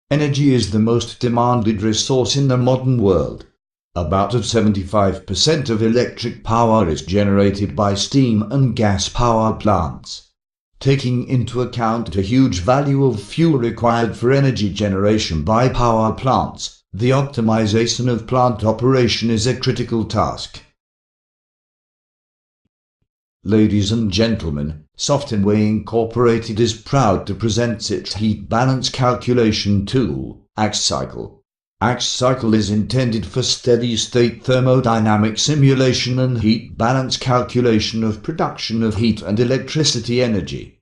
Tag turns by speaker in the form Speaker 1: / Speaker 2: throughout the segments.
Speaker 1: Energy is the most demanded resource in the modern world. About 75% of electric power is generated by steam and gas power plants. Taking into account the huge value of fuel required for energy generation by power plants, the optimization of plant operation is a critical task. Ladies and gentlemen, Softway Incorporated is proud to present its heat balance calculation tool, AxCycle. AxCycle is intended for steady-state thermodynamic simulation and heat balance calculation of production of heat and electricity energy.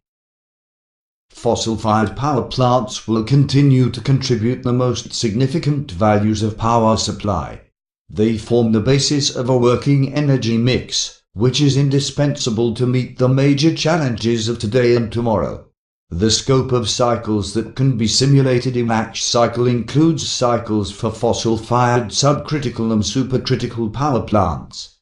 Speaker 1: Fossil-fired power plants will continue to contribute the most significant values of power supply. They form the basis of a working energy mix, which is indispensable to meet the major challenges of today and tomorrow. The scope of cycles that can be simulated in AxCycle includes cycles for fossil-fired subcritical and supercritical power plants.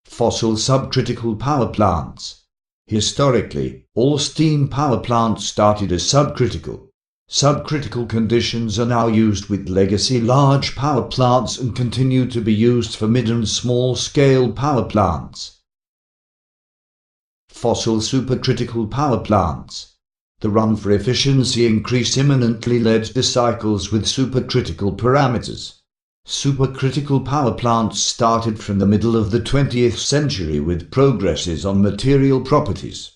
Speaker 1: Fossil subcritical power plants. Historically, all steam power plants started as subcritical. Subcritical conditions are now used with legacy large power plants and continue to be used for mid and small-scale power plants. Fossil supercritical power plants. The run for efficiency increase imminently led to cycles with supercritical parameters. Supercritical power plants started from the middle of the 20th century with progresses on material properties.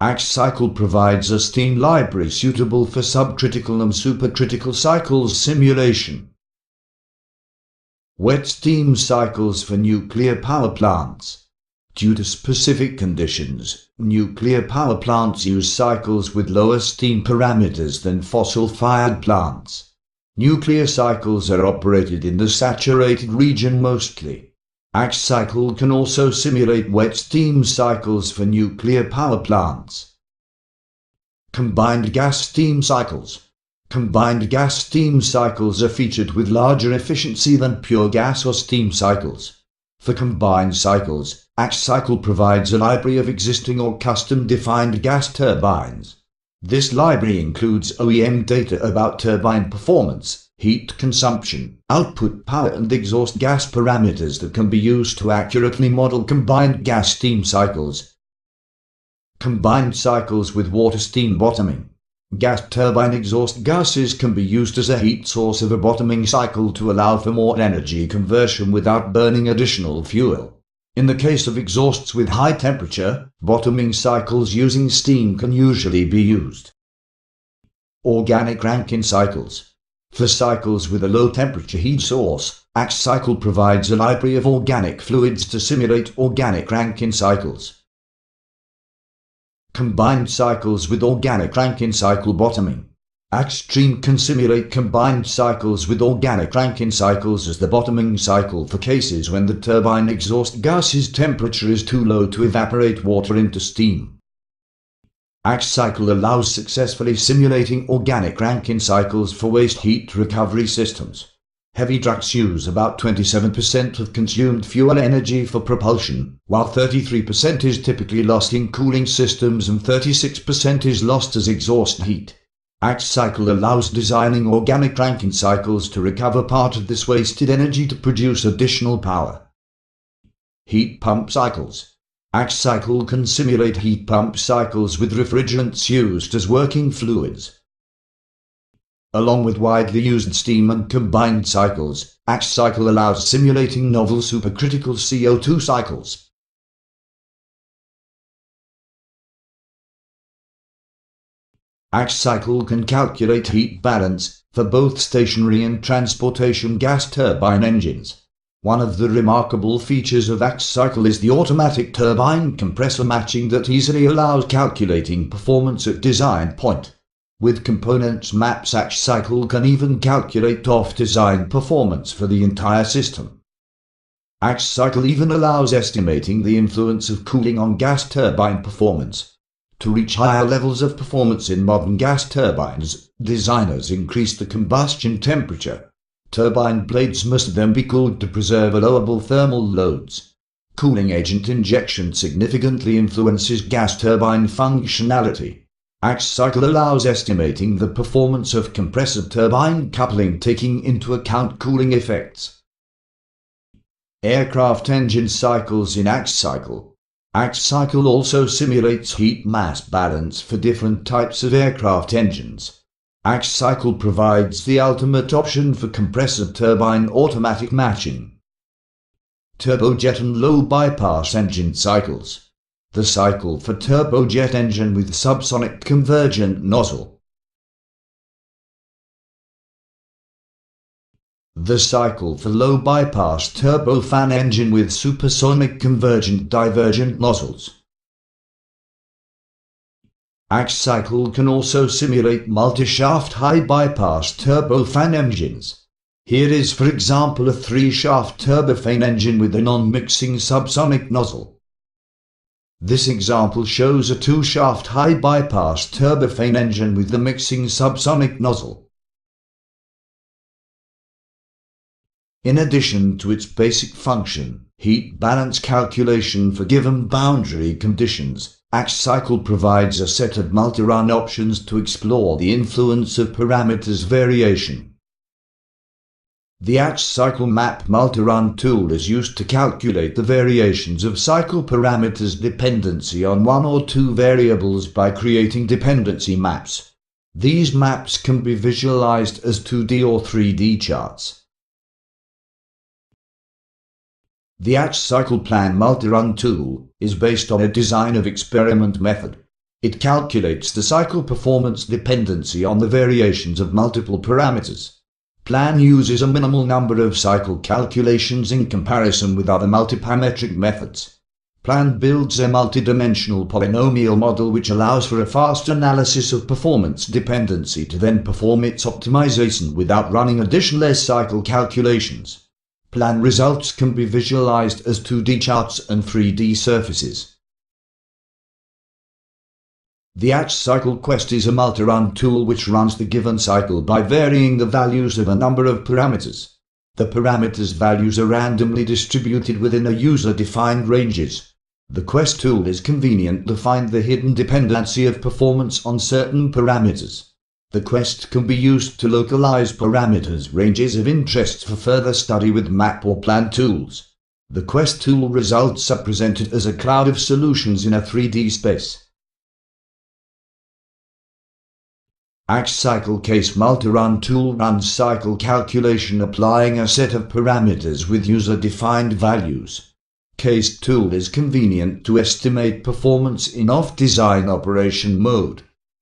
Speaker 1: AxCycle provides a steam library suitable for subcritical and supercritical cycles simulation. Wet steam cycles for nuclear power plants. Due to specific conditions, nuclear power plants use cycles with lower steam parameters than fossil-fired plants. Nuclear cycles are operated in the saturated region mostly. AxCycle can also simulate wet steam cycles for nuclear power plants. Combined gas steam cycles. Combined gas steam cycles are featured with larger efficiency than pure gas or steam cycles. For combined cycles, AxCycle provides a library of existing or custom-defined gas turbines. This library includes OEM data about turbine performance, heat consumption, output power and exhaust gas parameters that can be used to accurately model combined gas steam cycles. Combined cycles with water-steam bottoming. Gas turbine exhaust gases can be used as a heat source of a bottoming cycle to allow for more energy conversion without burning additional fuel. In the case of exhausts with high temperature, bottoming cycles using steam can usually be used. Organic Rankine cycles. For cycles with a low temperature heat source, AxCycle provides a library of organic fluids to simulate organic Rankine cycles. Combined cycles with organic Rankine cycle bottoming. AxStream can simulate combined cycles with organic Rankine cycles as the bottoming cycle for cases when the turbine exhaust gas's temperature is too low to evaporate water into steam. AxCycle allows successfully simulating organic Rankine cycles for waste heat recovery systems. Heavy trucks use about 27% of consumed fuel energy for propulsion, while 33% is typically lost in cooling systems and 36% is lost as exhaust heat. AxCycle allows designing organic Rankine cycles to recover part of this wasted energy to produce additional power. Heat pump cycles. AxCycle can simulate heat pump cycles with refrigerants used as working fluids. Along with widely used steam and combined cycles, AxCycle allows simulating novel supercritical CO2 cycles. AxCycle can calculate heat balance for both stationary and transportation gas turbine engines. One of the remarkable features of AxCycle is the automatic turbine compressor matching that easily allows calculating performance at design point. With components maps, AxCycle can even calculate off-design performance for the entire system. AxCycle even allows estimating the influence of cooling on gas turbine performance. To reach higher levels of performance in modern gas turbines, designers increase the combustion temperature. Turbine blades must then be cooled to preserve allowable thermal loads. Cooling agent injection significantly influences gas turbine functionality. AxCycle allows estimating the performance of compressor-turbine coupling taking into account cooling effects. Aircraft engine cycles in AxCycle. AxCycle also simulates heat mass balance for different types of aircraft engines. AxCycle provides the ultimate option for compressor-turbine automatic matching. Turbojet and low bypass engine cycles. The cycle for turbojet engine with subsonic convergent nozzle. The cycle for low bypass turbofan engine with supersonic convergent divergent nozzles. AxCycle can also simulate multi-shaft high bypass turbofan engines. Here is, for example, a 3-shaft turbofan engine with a non-mixing subsonic nozzle. This example shows a 2-shaft high bypass turbofan engine with the mixing subsonic nozzle. In addition to its basic function, heat balance calculation for given boundary conditions, AxCycle provides a set of multi-run options to explore the influence of parameters variation. The AxCycle Map multi-run tool is used to calculate the variations of cycle parameters dependency on one or two variables by creating dependency maps. These maps can be visualized as 2D or 3D charts. The AxCycle Plan multi-run tool is based on a design of experiment method. It calculates the cycle performance dependency on the variations of multiple parameters. Plan uses a minimal number of cycle calculations in comparison with other multiparametric methods. Plan builds a multidimensional polynomial model which allows for a fast analysis of performance dependency to then perform its optimization without running additional cycle calculations. Plan results can be visualized as 2D charts and 3D surfaces. The AxCycle Quest is a multi-run tool which runs the given cycle by varying the values of a number of parameters. The parameters' values are randomly distributed within a user-defined ranges. The Quest tool is convenient to find the hidden dependency of performance on certain parameters. The Quest can be used to localize parameters' ranges of interest for further study with map or plan tools. The Quest tool results are presented as a cloud of solutions in a 3D space. AxCycle Case multi-run tool runs cycle calculation applying a set of parameters with user-defined values. Case tool is convenient to estimate performance in off-design operation mode.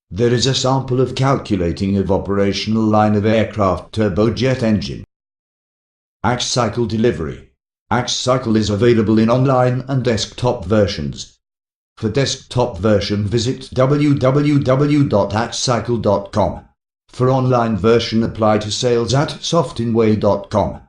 Speaker 1: There is a sample of calculating of operational line of aircraft turbojet engine. AxCycle Delivery. AxCycle is available in online and desktop versions. For desktop version, visit www.axcycle.com. For online version, apply to sales@softinway.com.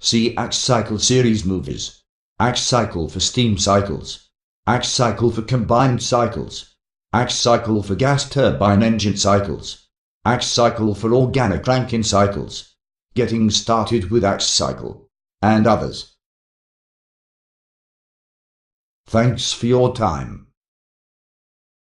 Speaker 1: See AxCycle series movies. AxCycle for steam cycles. AxCycle for combined cycles. AxCycle for gas turbine engine cycles. AxCycle for organic Rankine cycles. Getting started with AxCycle. And others. Thanks for your time.